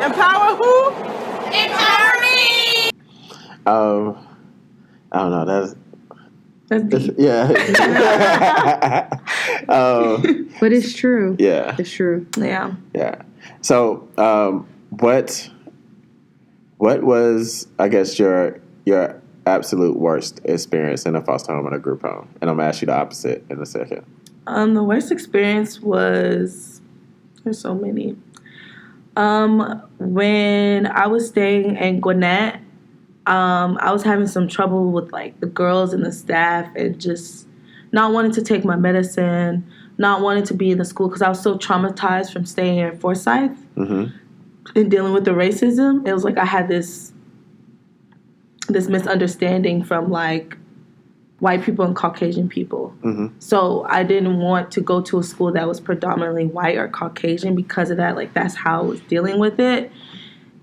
Empower who? Empower me. I don't know. That's deep. Yeah. But it's true. Yeah. It's true. Yeah. Yeah. So, what was, I guess, your absolute worst experience in a foster home and a group home? And I'm gonna ask you the opposite in a second. The worst experience was, there's so many. When I was staying in Gwinnett, I was having some trouble with like the girls and the staff, and just not wanting to take my medicine, not wanting to be in the school because I was so traumatized from staying here in Forsyth and dealing with the racism. It was like I had this misunderstanding from like white people and Caucasian people. So I didn't want to go to a school that was predominantly white or Caucasian because of that. Like that's how I was dealing with it.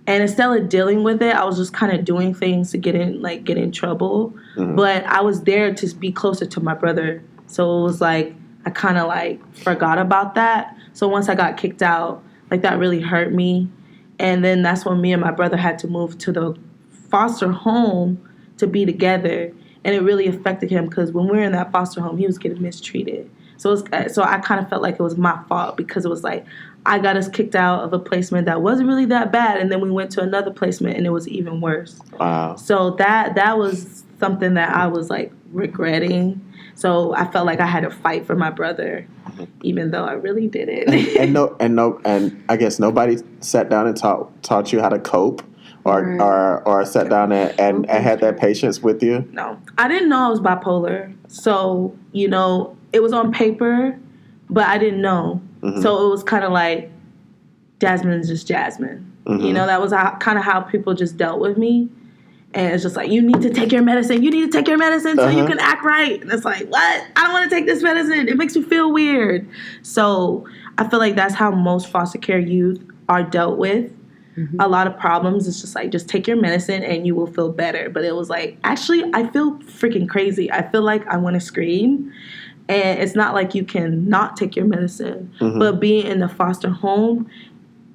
And instead of dealing with it, I was just kind of doing things to get in trouble. But I was there to be closer to my brother. So it was like I kind of like forgot about that. So once I got kicked out, like that really hurt me. And then that's when me and my brother had to move to the foster home to be together. And it really affected him because when we were in that foster home, he was getting mistreated. So I kind of felt like it was my fault because it was like I got us kicked out of a placement that wasn't really that bad, and then we went to another placement and it was even worse. Wow. So that was something that I was like regretting. So I felt like I had to fight for my brother, even though I really didn't. and I guess nobody sat down and taught you how to cope. Or sat down and had that patience with you? No. I didn't know I was bipolar. So, it was on paper, but I didn't know. So it was kind of like, Jasmine's just Jasmine. That was kind of how people just dealt with me. And it's just like, you need to take your medicine. You need to take your medicine so you can act right. And it's like, what? I don't want to take this medicine. It makes me feel weird. So I feel like that's how most foster care youth are dealt with. A lot of problems. It's just like, just take your medicine and you will feel better. But it was like, actually, I feel freaking crazy. I feel like I want to scream. And it's not like you can not take your medicine. But being in the foster home,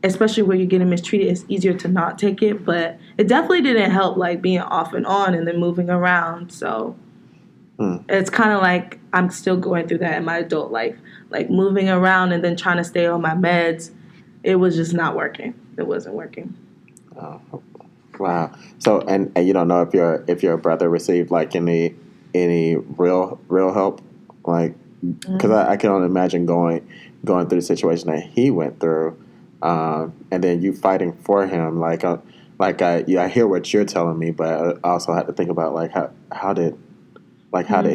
especially where you're getting mistreated, it's easier to not take it. But it definitely didn't help, like, being off and on and then moving around. So it's kind of like I'm still going through that in my adult life. Like, moving around and then trying to stay on my meds, it was just not working. It wasn't working. Oh, wow. So, and you don't know if your brother received like any real help, like, because I can only imagine going through the situation that he went through, and then you fighting for him. I hear what you're telling me, but I also had to think about like how did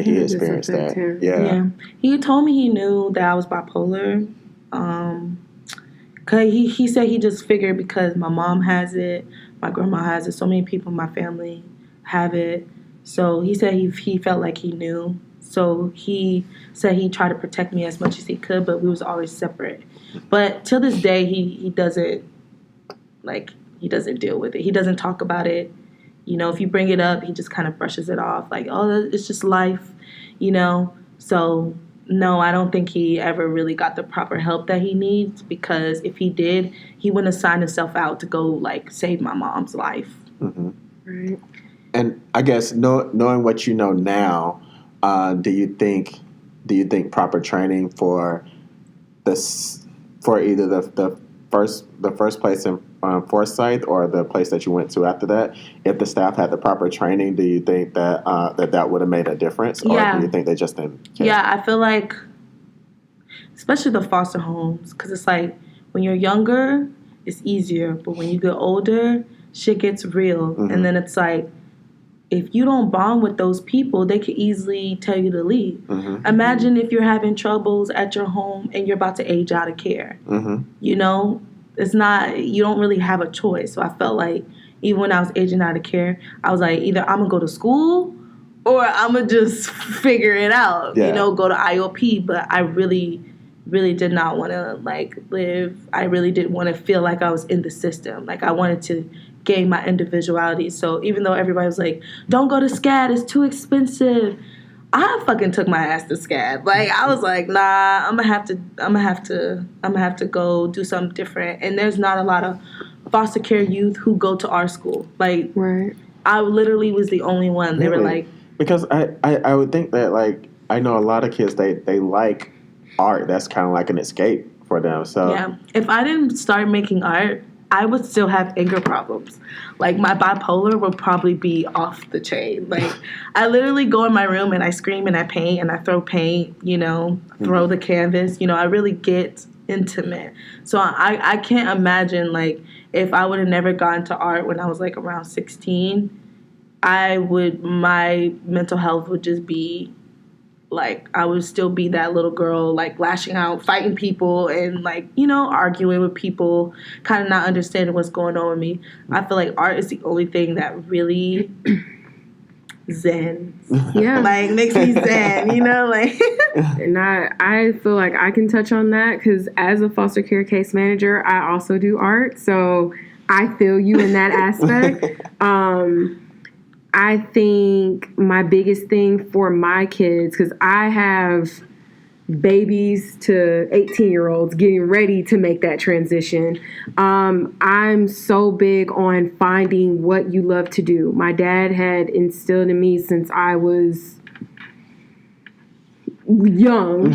he experience that? Yeah. He told me he knew that I was bipolar. Cause he said he just figured because my mom has it, my grandma has it, so many people in my family have it. So he said he felt like he knew. So he said he tried to protect me as much as he could, but we was always separate. But till this day, he doesn't deal with it. He doesn't talk about it. If you bring it up, he just kind of brushes it off, like, oh, it's just life, So no, I don't think he ever really got the proper help that he needs, because if he did, he wouldn't have signed himself out to go like save my mom's life. Right. And I guess knowing what you know now, do you think proper training for either the first place in Forsyth or the place that you went to after that, if the staff had the proper training, do you think that that would have made a difference, or do you think they just didn't care? Yeah, I feel like, especially the foster homes, because it's like when you're younger, it's easier, but when you get older, shit gets real, and then it's like, if you don't bond with those people, they could easily tell you to leave. Imagine if you're having troubles at your home and you're about to age out of care. It's not, you don't really have a choice. So I felt like even when I was aging out of care, I was like, either I'm going to go to school or I'm going to just figure it out, go to IOP. But I really, really did not want to live. I really didn't want to feel like I was in the system. Like I wanted to gain my individuality. So even though everybody was like, don't go to SCAD, it's too expensive, I fucking took my ass to SCAD. Like I was like, nah, I'm gonna have to go do something different. And there's not a lot of foster care youth who go to our school. Like, Right. I literally was the only one. They were like, because I would think that, like, I know a lot of kids, they like art. That's kind of like an escape for them. So yeah. If I didn't start making art, I would still have anger problems. Like, my bipolar would probably be off the chain. Like, I literally go in my room and I scream and I paint and I throw paint, throw the canvas. I really get intimate. So I can't imagine, like, if I would have never gotten to art when I was, like, around 16, my mental health would just be, like, I would still be that little girl, like, lashing out, fighting people, and, like, arguing with people, kind of not understanding what's going on with me. I feel like art is the only thing that really zen. Yeah. Like, makes me zen, like. And I feel like I can touch on that because as a foster care case manager, I also do art. So I feel you in that aspect. I think my biggest thing for my kids, because I have babies to 18-year-olds getting ready to make that transition. I'm so big on finding what you love to do. My dad had instilled in me since I was young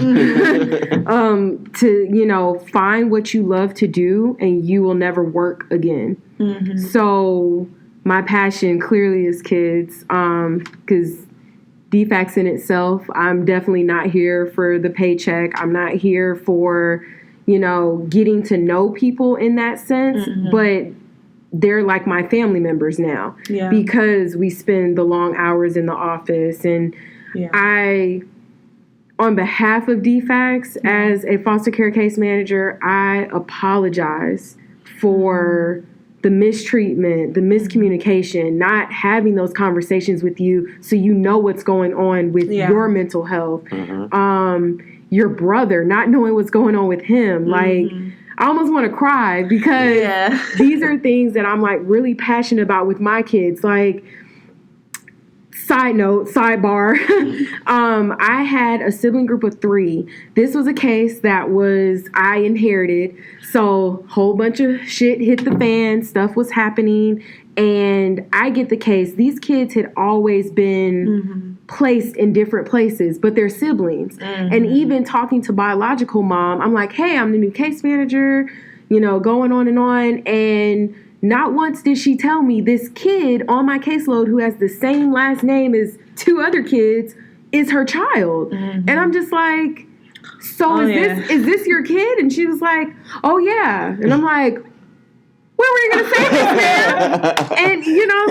to, find what you love to do and you will never work again. Mm-hmm. So my passion clearly is kids, because DFACS in itself, I'm definitely not here for the paycheck. I'm not here for, getting to know people in that sense, mm-hmm. but they're like my family members now because we spend the long hours in the office. And on behalf of DFACS, as a foster care case manager, I apologize for the mistreatment, the miscommunication, not having those conversations with you so you know what's going on with your mental health. Mm-hmm. Your brother, not knowing what's going on with him. Mm-hmm. Like, I almost want to cry because these are things that I'm, like, really passionate about with my kids. Like, sidebar, I had a sibling group of 3. This was a case that I inherited. So whole bunch of shit hit the fan, stuff was happening, and I get the case. These kids had always been placed in different places, but they're siblings. Mm-hmm. And even talking to biological mom, I'm like, hey, I'm the new case manager, going on. And not once did she tell me this kid on my caseload who has the same last name as 2 other kids is her child. Mm-hmm. And I'm just like, so is this your kid? And she was like, oh yeah. And I'm like, when were you going to say this, man? And,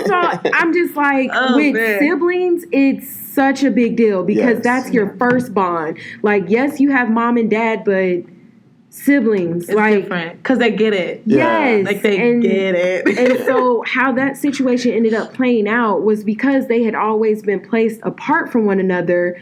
so I'm just like, siblings, it's such a big deal because that's your first bond. Like, yes, you have mom and dad, but siblings, it's like, different because they get it. Yes, like they get it. And so how that situation ended up playing out was because they had always been placed apart from one another.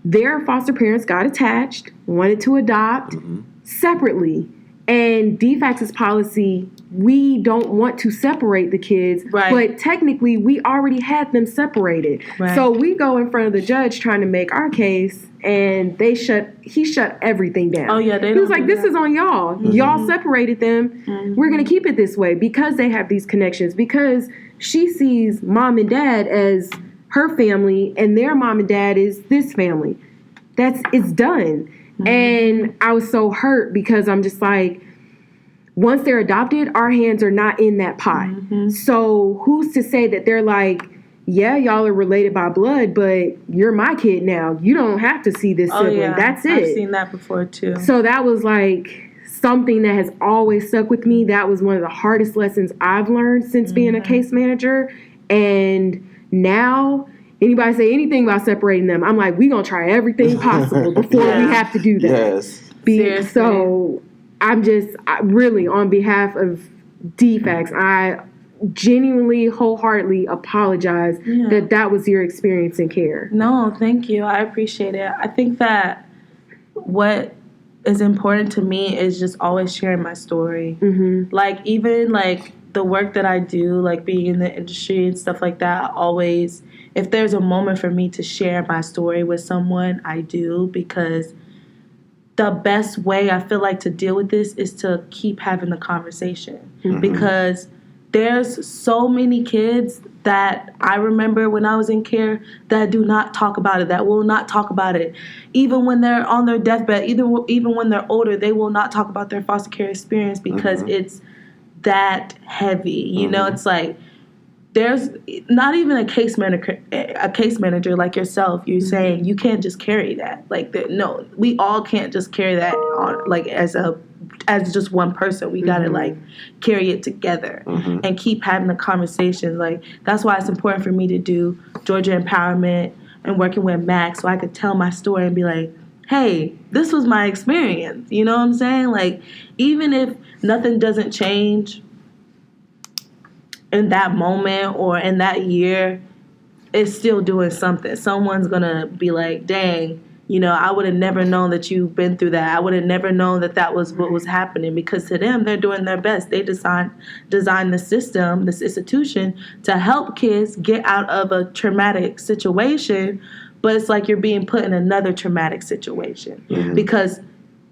Their foster parents got attached, wanted to adopt separately, and DFACS's policy, we don't want to separate the kids, but technically we already had them separated. Right. So we go in front of the judge trying to make our case. And he shut everything down. Oh, yeah. He was like, this is on y'all. Mm-hmm. Y'all separated them. Mm-hmm. We're going to keep it this way because they have these connections. Because she sees mom and dad as her family and their mom and dad is this family. It's done. Mm-hmm. And I was so hurt because I'm just like, once they're adopted, our hands are not in that pot. Mm-hmm. So who's to say that they're like, yeah, y'all are related by blood, but you're my kid now. You don't have to see this sibling. Yeah. That's it. I've seen that before, too. So that was, like, something that has always stuck with me. That was one of the hardest lessons I've learned since being a case manager. And now, anybody say anything about separating them, I'm like, we're going to try everything possible before we have to do that. Yes. Seriously. So I'm really, on behalf of DFACS, I genuinely, wholeheartedly apologize that was your experience in care. No, thank you. I appreciate it. I think that what is important to me is just always sharing my story. Mm-hmm. Like, even, like, the work that I do, like, being in the industry and stuff like that, always, if there's a moment for me to share my story with someone, I do, because the best way I feel like to deal with this is to keep having the conversation. Because there's so many kids that I remember when I was in care that do not talk about it, that will not talk about it. Even when they're on their deathbed, even when they're older, they will not talk about their foster care experience because it's that heavy. You know, it's like there's not even a case manager like yourself. You're saying you can't just carry that. Like, no, we all can't just carry that on, like, as just one person. We gotta like carry it together and keep having the conversation. Like, that's why it's important for me to do Georgia Empowerment and working with Max, so I could tell my story and be like, hey, this was my experience. You know what I'm saying? Like, even if nothing doesn't change in that moment or in that year, it's still doing something. Someone's gonna be like, dang, you know, I would have never known that you've been through that. I would have never known that was what was happening, because to them, they're doing their best. They designed the system, this institution, to help kids get out of a traumatic situation, but it's like you're being put in another traumatic situation because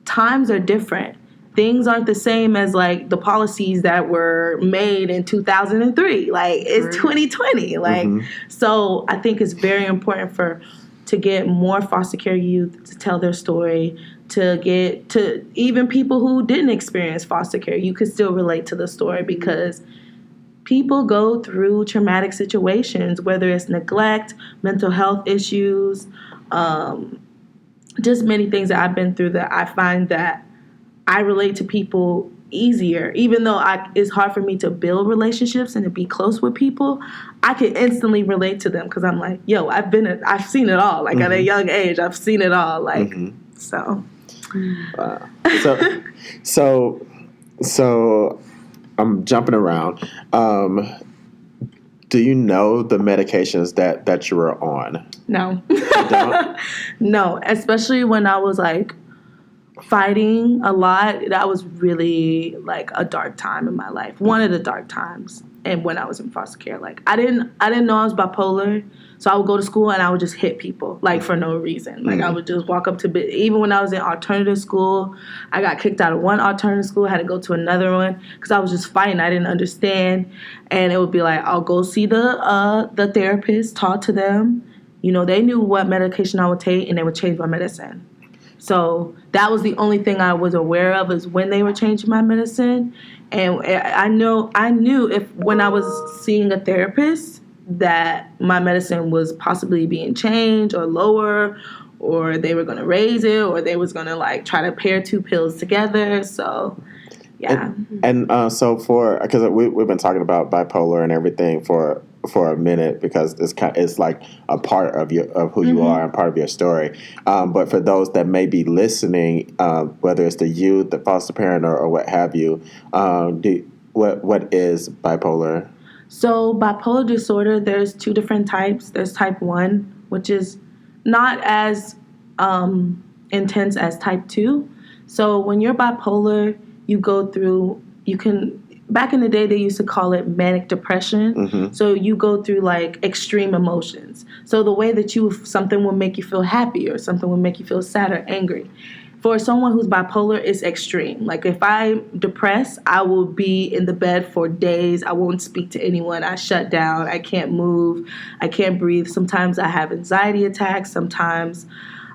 times are different. Things aren't the same as like the policies that were made in 2003. Like, it's 2020. Like, so I think it's very important to get more foster care youth to tell their story, to get to even people who didn't experience foster care. You could still relate to the story because people go through traumatic situations, whether it's neglect, mental health issues, just many things that I've been through that I find that I relate to people easier. Even though it's hard for me to build relationships and to be close with people, I can instantly relate to them because I'm like, yo, I've seen it all. Like, at a young age, I've seen it all. Like, so. So I'm jumping around. Do you know the medications that you were on? No. You don't? No, especially when I was like fighting a lot. That was really like a dark time in my life. One of the dark times. And when I was in foster care, like I didn't know I was bipolar. So I would go to school and I would just hit people, like, for no reason. Like, I would just walk up to even when I was in alternative school, I got kicked out of one alternative school, I had to go to another one because I was just fighting. I didn't understand. And it would be like, I'll go see the therapist, talk to them. You know, they knew what medication I would take and they would change my medicine. So that was the only thing I was aware of, is when they were changing my medicine. And I knew if when I was seeing a therapist that my medicine was possibly being changed or lower, or they were going to raise it, or they was going to like try to pair two pills together. So, yeah. And so because we've been talking about bipolar and everything for a minute, because it's like a part of who you are and part of your story. But for those that may be listening, whether it's the youth, the foster parent, or what have you, what is bipolar? So bipolar disorder, there's two different types. There's type 1, which is not as intense as type 2. So when you're bipolar, back in the day, they used to call it manic depression. So you go through like extreme emotions. So the way that something will make you feel happy or something will make you feel sad or angry. For someone who's bipolar, it's extreme. Like, if I'm depressed, I will be in the bed for days. I won't speak to anyone. I shut down. I can't move. I can't breathe. Sometimes I have anxiety attacks. Sometimes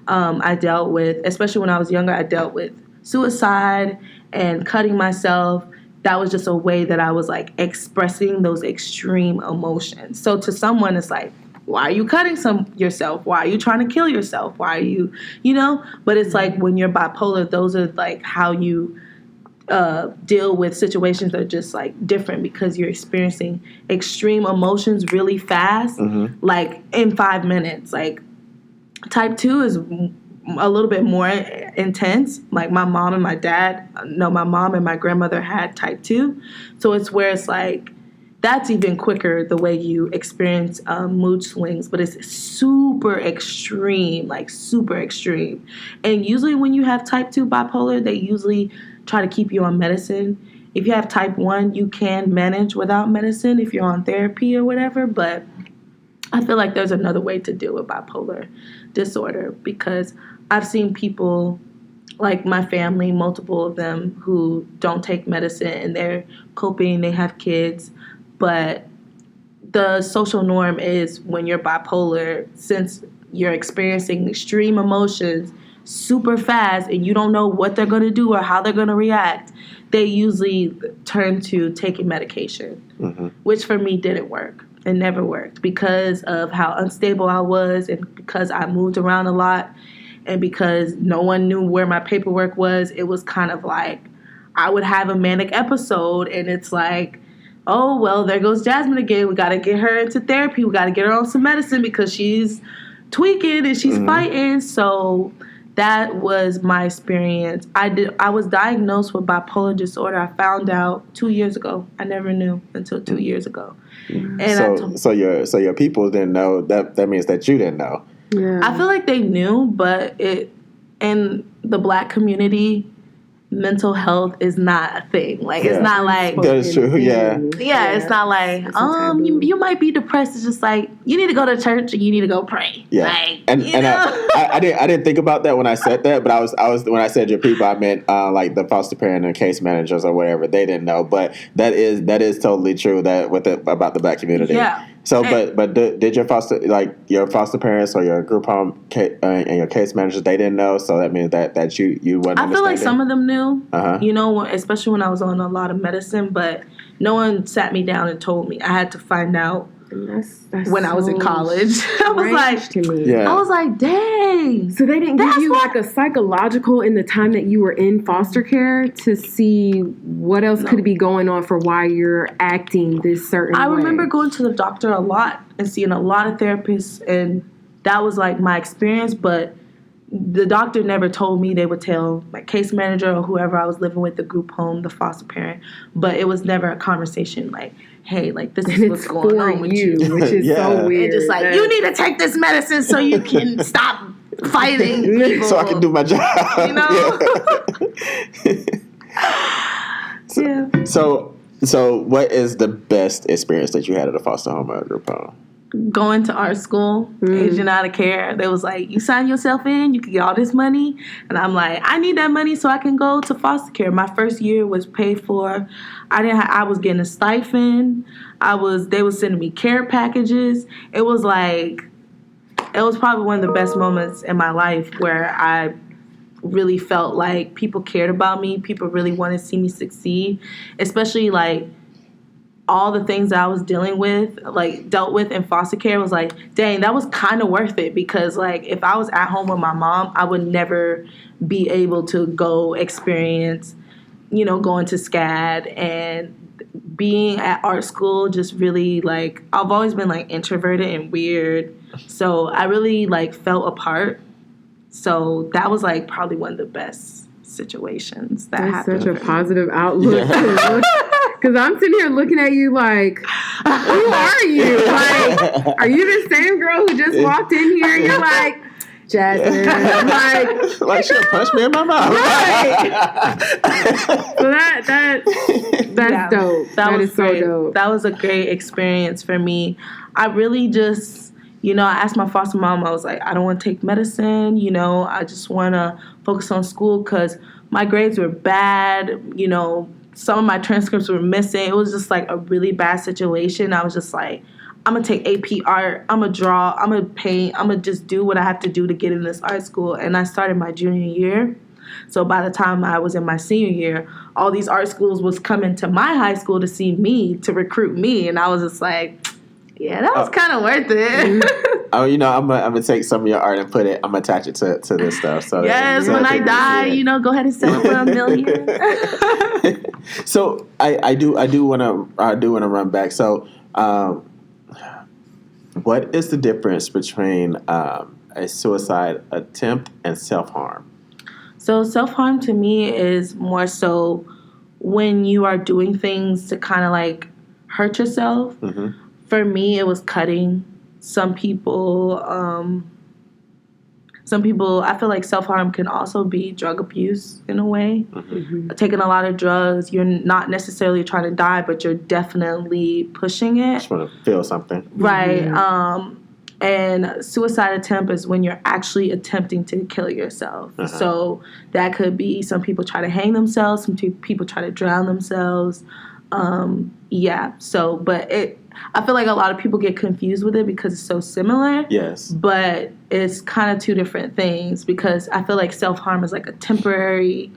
I dealt with, especially when I was younger, I dealt with suicide and cutting myself. That was just a way that I was like expressing those extreme emotions. So to someone, it's like, why are you cutting yourself? Why are you trying to kill yourself? Why are you, But it's like when you're bipolar, those are like how you deal with situations that are just like different, because you're experiencing extreme emotions really fast, like in 5 minutes. Like type 2 is a little bit more intense. Like my mom and my grandmother had type 2. So it's where it's like, that's even quicker, the way you experience mood swings, but it's super extreme, like super extreme. And usually when you have type 2 bipolar, they usually try to keep you on medicine. If you have type 1, you can manage without medicine if you're on therapy or whatever, but I feel like there's another way to deal with bipolar disorder, because I've seen people like my family, multiple of them who don't take medicine and they're coping, they have kids, but the social norm is when you're bipolar, since you're experiencing extreme emotions super fast and you don't know what they're going to do or how they're going to react, they usually turn to taking medication, which for me didn't work. It never worked because of how unstable I was and because I moved around a lot and because no one knew where my paperwork was. It was kind of like I would have a manic episode and it's like, oh, well, there goes Jasmine again. We got to get her into therapy. We got to get her on some medicine because she's tweaking and she's fighting. So that was my experience. I was diagnosed with bipolar disorder. I found out 2 years ago. I never knew until 2 years ago. And so your people didn't know. That means that you didn't know. Yeah. I feel like they knew, but in the Black community, mental health is not a thing. Like it's not like that is true. Yeah. It's not like you might be depressed. It's just like you need to go to church and you need to go pray. Yeah, like, and I didn't think about that when I said that, but I was when I said your people, I meant like the foster parent and case managers or whatever. They didn't know, but that is totally true that about the Black community. Yeah. So, but did your foster parents or your group home and your case managers, they didn't know? So that means that you wouldn't. I feel like some of them knew. Uh-huh. You know, especially when I was on a lot of medicine, but no one sat me down and told me. I had to find out that's when I was in college. I was like, to me. I was like, dang. So they didn't give you like a psychological in the time that you were in foster care to see what else could be going on for why you're acting this certain way. I remember going to the doctor a lot and seeing a lot of therapists, and that was like my experience, but the doctor never told me. They would tell my case manager or whoever I was living with, the group home, the foster parent, but it was never a conversation like, hey, like this is what's going on with you. Which is so weird. And just like, you need to take this medicine so you can stop fighting people. So I can do my job. You know? Yeah. So what is the best experience that you had at a foster home or a group home? Going to art school, aging out of care. They was like, you sign yourself in, you can get all this money. And I'm like, I need that money so I can go to foster care. My first year was paid for. I was getting a stipend. They was sending me care packages. It was probably one of the best moments in my life where I really felt like people cared about me. People really wanted to see me succeed, especially like all the things that I was dealt with in foster care was like, dang, that was kind of worth it because like if I was at home with my mom, I would never be able to go experience, going to SCAD and being at art school. Just really like, I've always been like introverted and weird. So I really like felt apart. So that was like probably one of the best situations that happened. Such a positive outlook. Because I'm sitting here looking at you like, who are you? Like, are you the same girl who just walked in here? And you're like, Jasmine. Like she punched me in my mouth. Right. So that's dope. That is so dope. That was a great experience for me. I really just, I asked my foster mom, I was like, I don't want to take medicine. I just want to focus on school because my grades were bad. Some of my transcripts were missing. It was just like a really bad situation. I was just like, I'm going to take AP art. I'm going to draw. I'm going to paint. I'm going to just do what I have to do to get in this art school. And I started my junior year. So by the time I was in my senior year, all these art schools was coming to my high school to see me, to recruit me. And I was just like, yeah, that was kind of worth it. I'm gonna take some of your art and I'm gonna attach it to this stuff. So yes, when I die, go ahead and sell it for $1 million. So I do want to run back. So, what is the difference between a suicide attempt and self-harm? So self-harm to me is more so when you are doing things to kind of like hurt yourself. Mm-hmm. For me, it was cutting. Some people, I feel like self-harm can also be drug abuse in a way. Mm-hmm. Taking a lot of drugs, you're not necessarily trying to die, but you're definitely pushing it. Just want to feel something. Right. Mm-hmm. And suicide attempt is when you're actually attempting to kill yourself. So that could be some people try to hang themselves, some people try to drown themselves. So, but I feel like a lot of people get confused with it because it's so similar. Yes. But it's kind of two different things because I feel like self-harm is like a temporary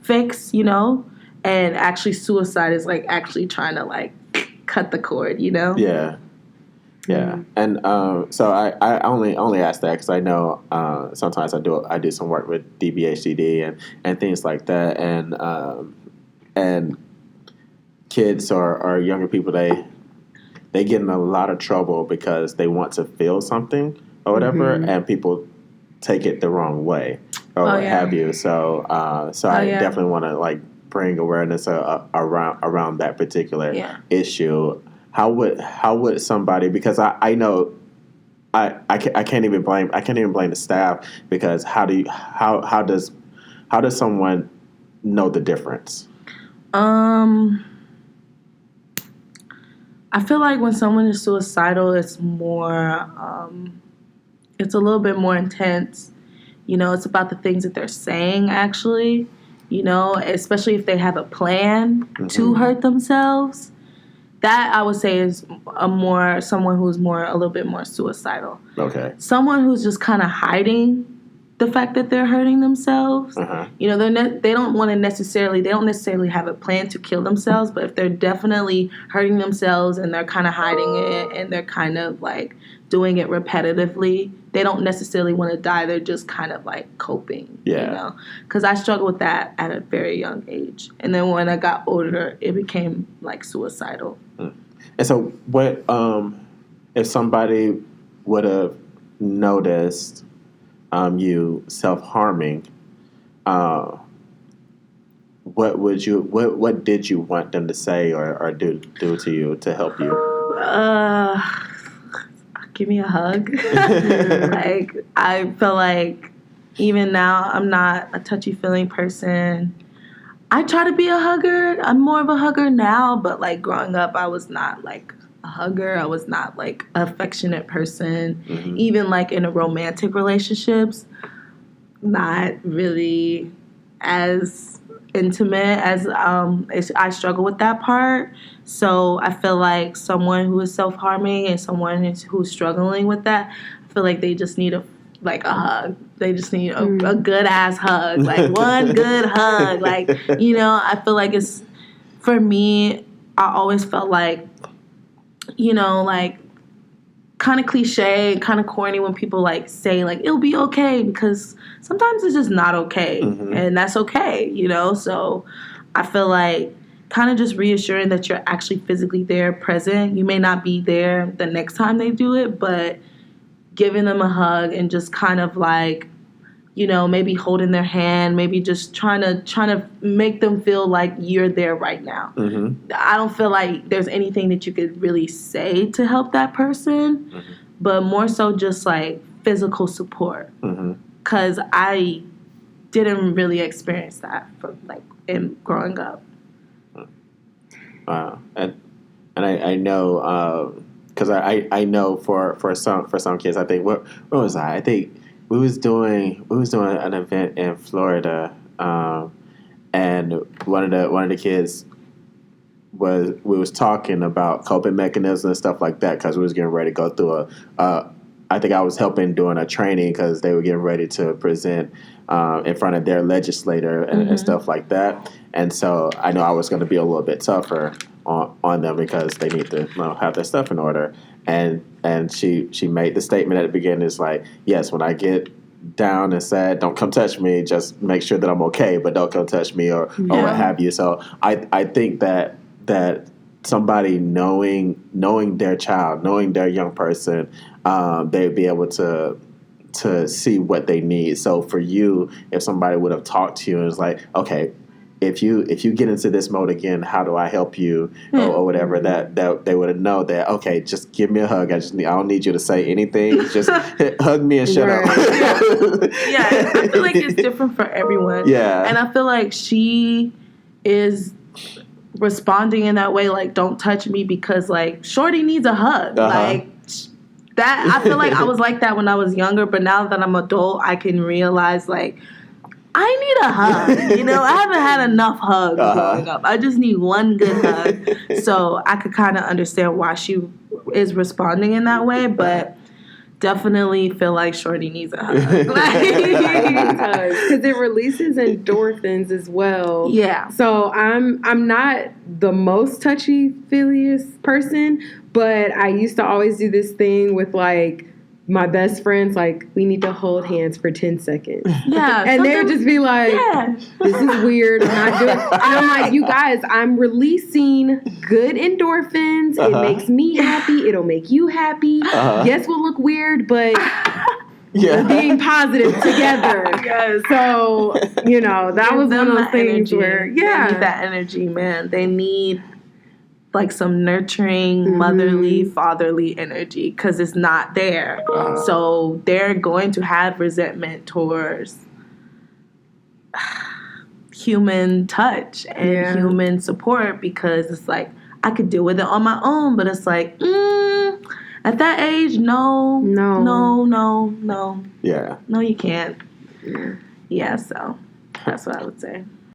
fix, and actually suicide is like actually trying to like cut the cord, Yeah. Yeah, and so I only ask that because I know sometimes I do some work with DBHDD and things like that, and kids or younger people they get in a lot of trouble because they want to feel something or whatever, and people take it the wrong way or what have you. So I definitely want to like bring awareness around that particular issue. How would somebody, because I know I can't even blame the staff, because how does someone know the difference? I feel like when someone is suicidal, it's more it's a little bit more intense. It's about the things that they're saying actually, especially if they have a plan to hurt themselves. That I would say is someone who's a little bit more suicidal. Okay. Someone who's just kind of hiding the fact that they're hurting themselves. They don't necessarily have a plan to kill themselves, but if they're definitely hurting themselves and they're kind of hiding it and they're kind of like doing it repetitively, they don't necessarily want to die. They're just kind of like coping. Yeah. Because I struggled with that at a very young age, and then when I got older, it became like suicidal. And so, what if somebody would have noticed you self-harming? What did you want them to say or do to you to help you? Give me a hug. Like, I feel like even now I'm not a touchy-feeling person. I try to be a hugger. I'm more of a hugger now, but like growing up, I was not like a hugger. I was not like an affectionate person. Even like in a romantic relationships, not really as intimate as I struggle with that part. So I feel like someone who is self-harming and someone who's struggling with that, I feel like they just need a hug. They just need a good ass hug, like one good hug. Like, I feel like it's, for me, I always felt like, like kind of cliche, kind of corny when people like say like it'll be okay, because sometimes it's just not okay, and that's okay, So I feel like kind of just reassuring that you're actually physically there, present. You may not be there the next time they do it, but giving them a hug and just kind of like, maybe holding their hand, maybe just trying to make them feel like you're there right now. I don't feel like there's anything that you could really say to help that person, but more so just like physical support. Because I didn't really experience that in growing up. And I know, because I know for some kids, I think what was I? I think we was doing an event in Florida, and one of the kids we was talking about coping mechanisms and stuff like that, because we was getting ready to go through I think I was helping doing a training because they were getting ready to present in front of their legislator and stuff like that. And so I know I was going to be a little bit tougher on them because they need to have their stuff in order. And she made the statement at the beginning, is like, yes, when I get down and sad, don't come touch me. Just make sure that I'm okay, but don't come touch me or what have you. So I think that somebody knowing their child, knowing their young person, they'd be able to see what they need. So for you, if somebody would have talked to you and was like, okay, if you get into this mode again, how do I help you, or whatever, that they would have known that, okay, just give me a hug. I don't need you to say anything. Just hug me and shut up. Yeah, I feel like it's different for everyone. Yeah, and I feel like she is responding in that way, like, don't touch me, because like shorty needs a hug. Like, That I feel like I was like that when I was younger, but now that I'm adult, I can realize like I need a hug. You know, I haven't had enough hugs growing up. I just need one good hug. So I could kind of understand why she is responding in that way, but definitely feel like Shorty needs a hug. Because it releases endorphins as well. Yeah. So I'm not the most touchy-feelyest person, but I used to always do this thing with like my best friends, like we need to hold hands for 10 seconds. Yeah. And they would just be like, this is weird. I'm not doing it. And I'm like, you guys, I'm releasing good endorphins. It makes me happy. It'll make you happy. Yes, we'll look weird, but we're being positive together. Yes. So, you know, that was one of those things energy. where, They need that energy, man. They need like some nurturing, motherly, fatherly energy because it's not there. So they're going to have resentment towards human touch and human support because it's like, I could deal with it on my own, but it's like, at that age, no. Yeah. No, you can't. Yeah, so that's what I would say.